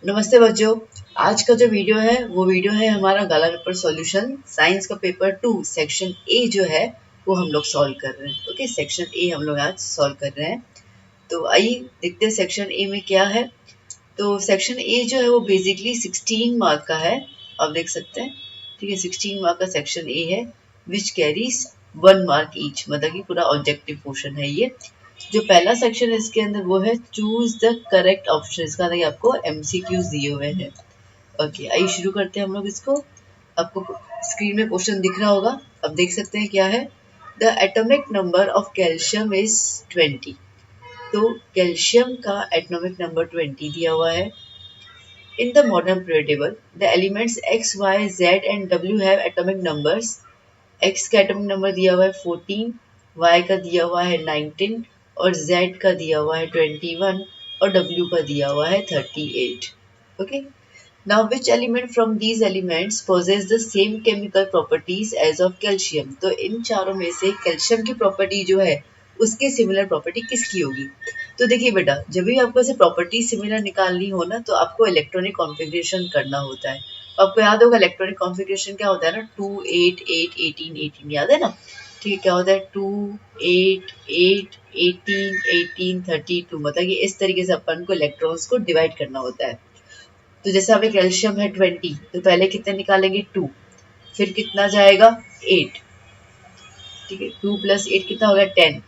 नमस्ते बच्चों। आज का जो वीडियो है वो वीडियो है हमारा गाला पेपर सॉल्यूशन साइंस का पेपर 2 सेक्शन ए जो है वो हम लोग सॉल्व कर रहे हैं। ओके, सेक्शन ए हम लोग आज सॉल्व कर रहे हैं। तो आइए देखते हैं सेक्शन ए में क्या है। तो सेक्शन ए जो है वो बेसिकली 16 मार्क का है, आप देख सकते हैं। ठीक है, 16 मार्क का सेक्शन ए है विच कैरीज 1 मार्क ईच, मतलब कि पूरा ऑब्जेक्टिव पोर्शन है ये। जो पहला सेक्शन है इसके अंदर वो है चूज द करेक्ट ऑप्शन। इसका अंदर आपको एमसीक्यूज दिए हुए हैं। ओके, आइए शुरू करते हैं हम लोग इसको। आपको स्क्रीन में क्वेश्चन दिख रहा होगा, अब देख सकते हैं क्या है। The atomic number of calcium is 20। तो कैल्शियम का एटॉमिक नंबर 20 दिया हुआ है। In the modern period table the elements X Y Z and W have atomic numbers. X का एटॉमिक नंबर दिया हुआ है 14, वाई का दिया हुआ है 19 और जेड का दिया हुआ है 21 और डब्ल्यू का दिया हुआ है 38। Okay, now which element from these elements possess the same chemical properties as of calcium. तो इन चारों में से कैल्शियम की प्रॉपर्टी जो है उसके सिमिलर प्रॉपर्टी किसकी होगी। तो देखिए बेटा, जब भी आपको ऐसे प्रॉपर्टी सिमिलर निकालनी हो ना तो आपको इलेक्ट्रॉनिक कॉन्फ़िगरेशन करना होता है। आपको याद होगा इलेक्ट्रॉनिक कॉन्फ़िगरेशन क्या होता है ना, 2 8 8 18 18, याद है ना। ठीक है, क्या होता है 2 8 8 18 18 32, मतलब कि इस तरीके से अपन को इलेक्ट्रॉन्स को डिवाइड करना होता है। तो जैसे हमें कैल्शियम है 20, तो पहले कितने निकालेंगे 2, फिर कितना जाएगा 8। ठीक है, 2 प्लस 8 कितना हो गया 10,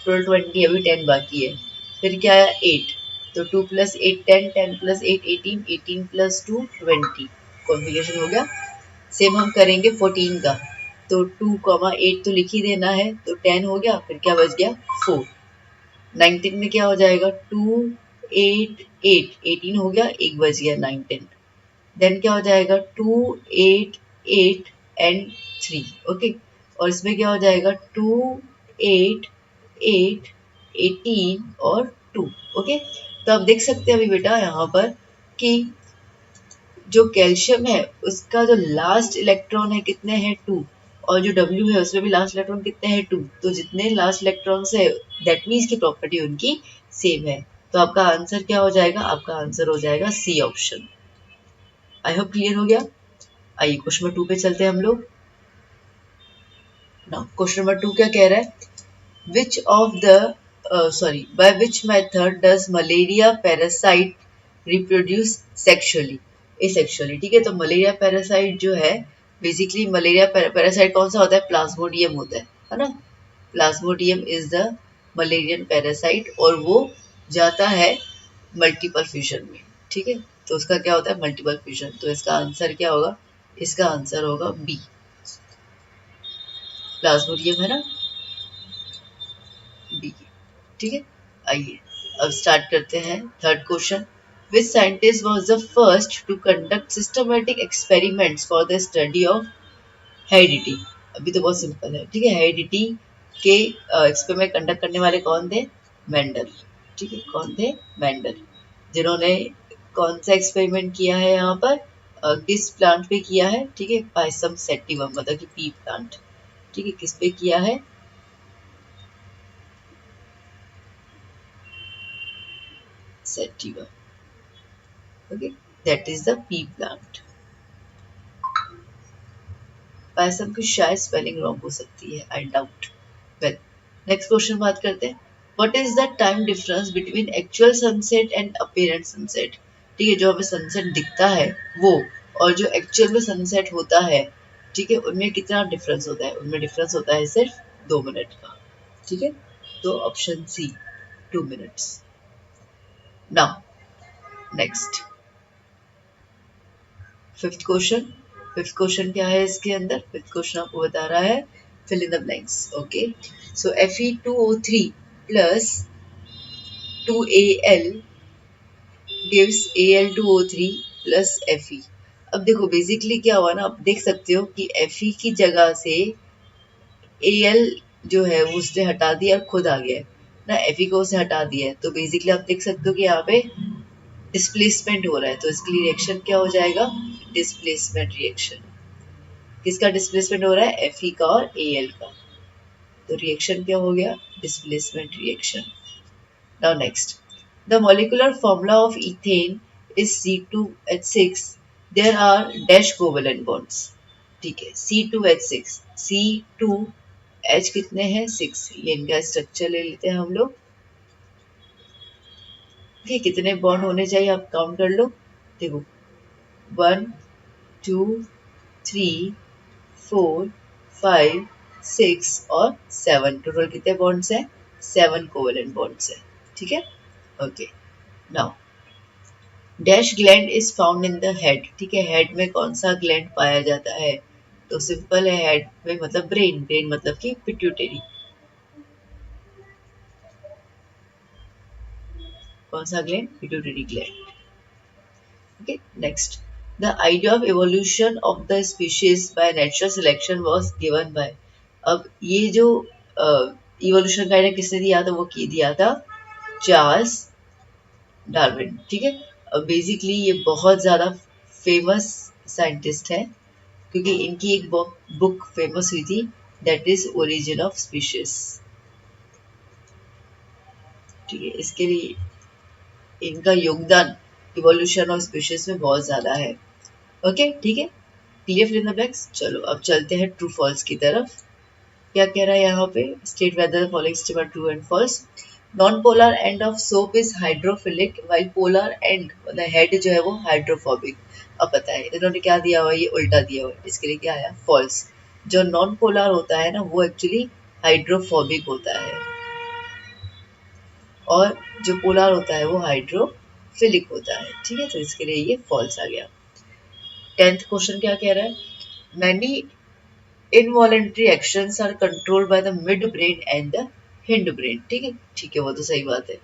टोटल 20, अभी 10 बाकी है। फिर क्या आया 8, तो 2 प्लस 8 10, 10 प्लस 8 18, 18 प्लस 2 20। कॉन्फ़िगरेशन हो गया। सेम हम करेंगे 14 का। तो 2, 8 तो लिख ही देना है, तो 10 हो गया, फिर क्या बच गया 4। 19 में क्या हो जाएगा 2 8 8, 18 हो गया, एक बच गया 19। देन क्या हो जाएगा 2 8 8 एंड 3। ओके, और इसमें क्या हो जाएगा 2 8 8 18 और 2। ओके, तो आप देख सकते हैं अभी बेटा यहाँ पर कि जो कैल्शियम है उसका जो लास्ट इलेक्ट्रॉन है कितने हैं 2, और जो डब्ल्यू है उसमें भी लास्ट इलेक्ट्रॉन कितने हैं 2। तो जितने लास्ट इलेक्ट्रॉन्स है दैट मीन्स की प्रॉपर्टी उनकी सेम है। तो आपका आंसर क्या हो जाएगा, आपका आंसर हो जाएगा C option. I hope clear हो गया। आइए क्वेश्चन नंबर 2 पे चलते हैं हम लोग। नाउ क्वेश्चन नंबर 2 क्या कह रहा है, which of the by which method does malaria parasite reproduce sexually asexually. ठीक है, तो मलेरिया पैरासाइट जो है बेसिकली मलेरिया पैरासाइट कौन सा होता है, प्लाज्मोडियम होता है ना। Plasmodium is the Mullerian parasite और वो जाता है मल्टीपल फ्यूजन में। ठीक है, तो उसका क्या होता है मल्टीपल फ्यूजन। तो इसका आंसर क्या होगा, इसका आंसर होगा बी, प्लाज्मोडियम है ना, बी। ठीक है, आइए अब स्टार्ट करते हैं third question. Which scientist was the first to conduct systematic experiments for the study of heredity. अभी तो बहुत सिंपल है। ठीक है, हेरिडिटी के एक्सपेरिमेंट कंडक्ट करने वाले कौन थे, मेंडल। ठीक है, कौन थे, मेंडल, जिन्होंने कौन सा एक्सपेरिमेंट किया है यहाँ पर, किस प्लांट पे किया है। ठीक है, पाइसम सेटिवम, मतलब कि पी प्लांट। ठीक है, किस पे किया है, सेटिवा। Okay, that is the pea plant. पैसम की शायद स्पेलिंग रॉन्ग हो सकती है, I doubt. Well, next question बात करते हैं। What is the time difference between actual sunset and apparent sunset. ठीक है, जो हमें सनसेट दिखता है वो और जो एक्चुअल में सनसेट होता है, ठीक है, उनमें कितना डिफरेंस होता है, उनमें डिफरेंस होता है सिर्फ 2 मिनट का। ठीक है, तो option C 2 minutes. Now next fifth question. Fifth question क्या है इसके अंदर, फिफ्थ क्वेश्चन आपको बता रहा है fill in the blanks. Okay, so Fe2O3 plus 2Al gives Al2O3 plus Fe। अब देखो बेसिकली क्या हुआ ना, आप देख सकते हो कि Fe की जगह से Al जो है वो उसने हटा दिया और खुद आ गया है ना, Fe को उसने हटा दिया है। तो बेसिकली आप देख सकते हो कि यहाँ पे डिस्प्लेसमेंट हो रहा है। तो इसके लिए रिएक्शन क्या हो जाएगा, डिस्प्लेसमेंट रिएक्शन। किसका डिस्प्लेसमेंट हो रहा है, Fe का और Al का। तो रिएक्शन क्या हो गया, displacement reaction. Now next, the molecular formula of ethane is C2H6, there are dash covalent bonds. ठीक है, C2H6, C2H कितने हैं 6, ये इनका स्ट्रक्चर ले लेते हैं हम लोग। ठीक, कितने बॉन्ड होने चाहिए आप काउंट कर लो। देखो 1 2 3 4 5 6 और 7, टोटल कितने बॉन्ड्स हैं 7 कोवेलेंट बॉन्ड्स हैं। ठीक है, okay. Now dash gland is found in the head. ठीक है, हेड में कौन सा ग्लैंड पाया जाता है, तो सिंपल है, हेड में मतलब ब्रेन, ब्रेन मतलब कि पिट्यूटरी। कौन सा gland, pituitary gland. Okay, next the idea of evolution of the species by natural selection was given by. अब ये जो इवोल्यूशन का आइडिया किसने दिया था, वो दिया था चार्ल्स डार्विन। ठीक है, अब बेसिकली ये बहुत ज़्यादा फेमस साइंटिस्ट है क्योंकि इनकी एक बुक फेमस हुई थी, that is origin of species. ठीक है, इसके लिए इनका योगदान इवोल्यूशन ऑफ स्पीशीज में बहुत ज़्यादा है। ओके, ठीक है, clear fill in the blanks. चलो अब चलते हैं ट्रू फॉल्स की तरफ। क्या कह रहा है यहाँ पे, state whether the following statement are true and false. Non polar end of soap is hydrophilic while polar end मतलब हेड जो है वो हाइड्रोफोबिक। अब पता है इन्होंने क्या दिया हुआ है, ये उल्टा दिया हुआ है, इसके लिए क्या आया फॉल्स। जो नॉन पोलर होता है ना वो एक्चुअली हाइड्रोफोबिक होता है और जो पोलर होता है वो हाइड्रोफिलिक होता है। ठीक है, तो इसके लिए ये फॉल्स आ गया। 10th क्वेश्चन क्या कह रहा है, many involuntary actions are controlled by the mid brain and the hind brain. ठीक है, ठीक है, वो तो सही बात है,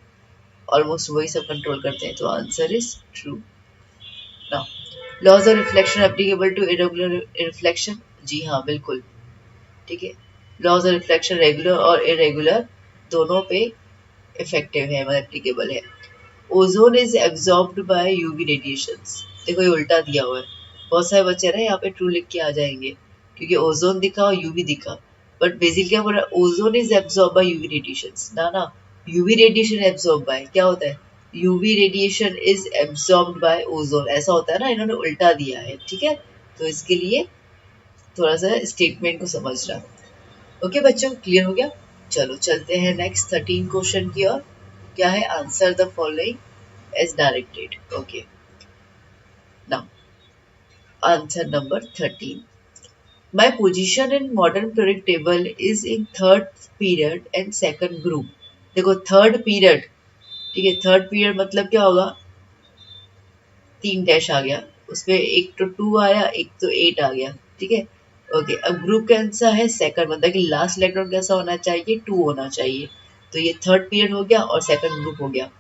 ऑलमोस्ट वही सब कंट्रोल करते हैं, तो answer is true. Now laws of reflection applicable to irregular reflection. जी हाँ, बिल्कुल। ठीक है, लॉज ऑफ रिफ्लेक्शन रेगुलर और इरेगुलर दोनों पे इफेक्टिव है, मतलब एप्लीकेबल है। Ozone is absorbed by UV radiations. देखो ये उल्टा दिया हुआ है, बहुत सारे बच्चे ना यहाँ पे ट्रू लिख के आ जाएंगे क्योंकि ओजोन दिखा और यूवी दिखा, बट बेसिकली क्या बोल रहा है, ozone is absorb by UV radiations. ना ना, यूवी रेडिएशन एब्जॉर्ब बाय क्या होता है, UV radiation is absorbed bye ozone, ऐसा होता है ना, इन्होंने उल्टा दिया है। ठीक है, तो इसके लिए थोड़ा सा स्टेटमेंट को समझना। ओके बच्चों, क्लियर हो गया। चलो चलते हैं नेक्स्ट 13 क्वेश्चन की ओर। क्या है, answer the following as directed. Okay, now answer number 13, my position in modern periodic table is in third period and second group। देखो थर्ड पीरियड, ठीक है, थर्ड पीरियड मतलब क्या होगा, 3 डैश आ गया, उसमें एक तो 2 आया, एक तो 8 आ गया। ठीक है, ओके। अब ग्रुप कैसा है, सेकंड, मतलब कि लास्ट इलेक्ट्रॉन कैसा होना चाहिए, 2 होना चाहिए। तो ये थर्ड पीरियड हो गया और सेकंड ग्रुप हो गया।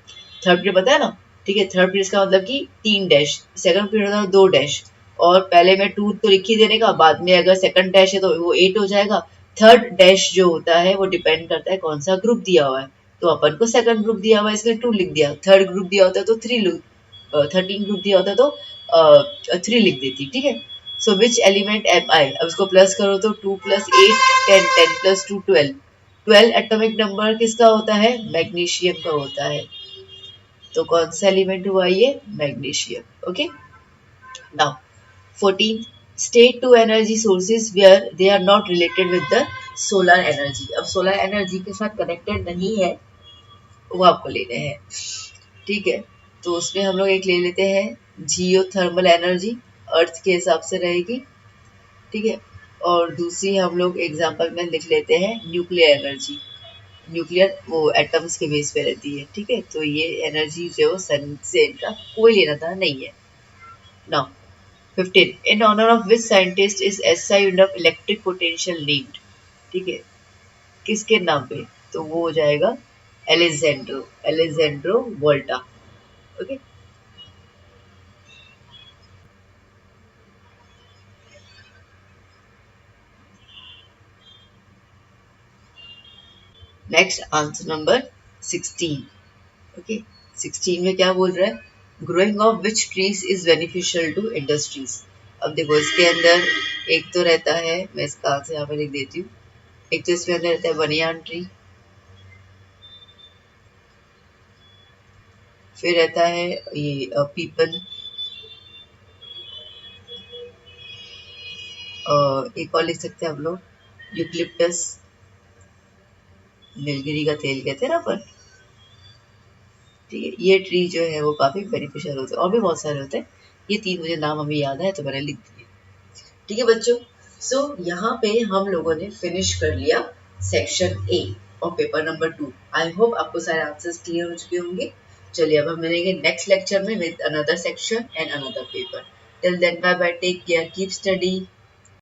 थर्ड पीरियड पता है ना, ठीक है, थर्ड पीरियड का मतलब कि 3 डैश, सेकंड पीरियड का 2 डैश, और पहले में 2 तो लिख ही देने का, बाद में अगर सेकंड डैश है तो वो 8 हो जाएगा। थर्ड डैश जो होता है वो डिपेंड करता है कौन सा ग्रुप दिया हुआ है, तो अपन को सेकंड ग्रुप दिया हुआ है इसलिए 2 लिख दिया, थर्ड ग्रुप दिया होता है तो 3 13 ग्रुप दिया होता तो 3 लिख देती। ठीक है, सो विच एलिमेंट एम आई, अब इसको प्लस करो तो 2 प्लस 8 10, 10 प्लस 2 12, 12 एटॉमिक नंबर किसका होता है, मैग्नीशियम का होता है। तो कौन सा एलिमेंट हुआ ये, magnesium. Okay, now 14, state two energy sources where they are not related with the solar energy। अब सोलर एनर्जी के साथ कनेक्टेड नहीं है, वो आपको लेने हैं। ठीक है, तो उसमें हम लोग एक ले लेते हैं जियोथर्मल एनर्जी, अर्थ के हिसाब से रहेगी। ठीक है, और दूसरी हम लोग एग्जांपल में लिख लेते हैं न्यूक्लियर एनर्जी, न्यूक्लियर वो एटम्स के बेस पे रहती है। ठीक है, तो ये एनर्जी जो सन से इनका कोई लेना था नहीं है। Now 15, in honour of which scientist is SI unit of electric potential named. ठीक है, किसके नाम पे, तो वो हो जाएगा Alessandro, Alessandro Volta. Okay, next answer number 16। Okay, 16 में क्या बोल रहा है, growing of which trees is beneficial to industries. अब देखो इसके अंदर एक तो रहता है, मैं इसका आंसर यहाँ पे लिख देती हूँ, एक तो इसके अंदर रहता है बनियान ट्री, फिर रहता है ये पीपल, एक और लिख सकते हैं हम लोग यूकलिप्टस, नीलगिरी का तेल कहते हैं ना अपन। ठीक है, ये ट्री जो है वो काफी बेनिफिशियल होते हैं, और भी बहुत सारे होते हैं, ये 3 मुझे नाम अभी याद है तो मैंने लिख दिए। ठीक है बच्चों, सो यहाँ पे हम लोगों ने फिनिश कर लिया सेक्शन ए और पेपर नंबर 2। आई होप आपको सारे आंसर्स क्लियर हो चुके होंगे। चलिए अब हम मिलेंगे नेक्स्ट लेक्चर में with another section and another paper. Till then bye bye, take care, keep study.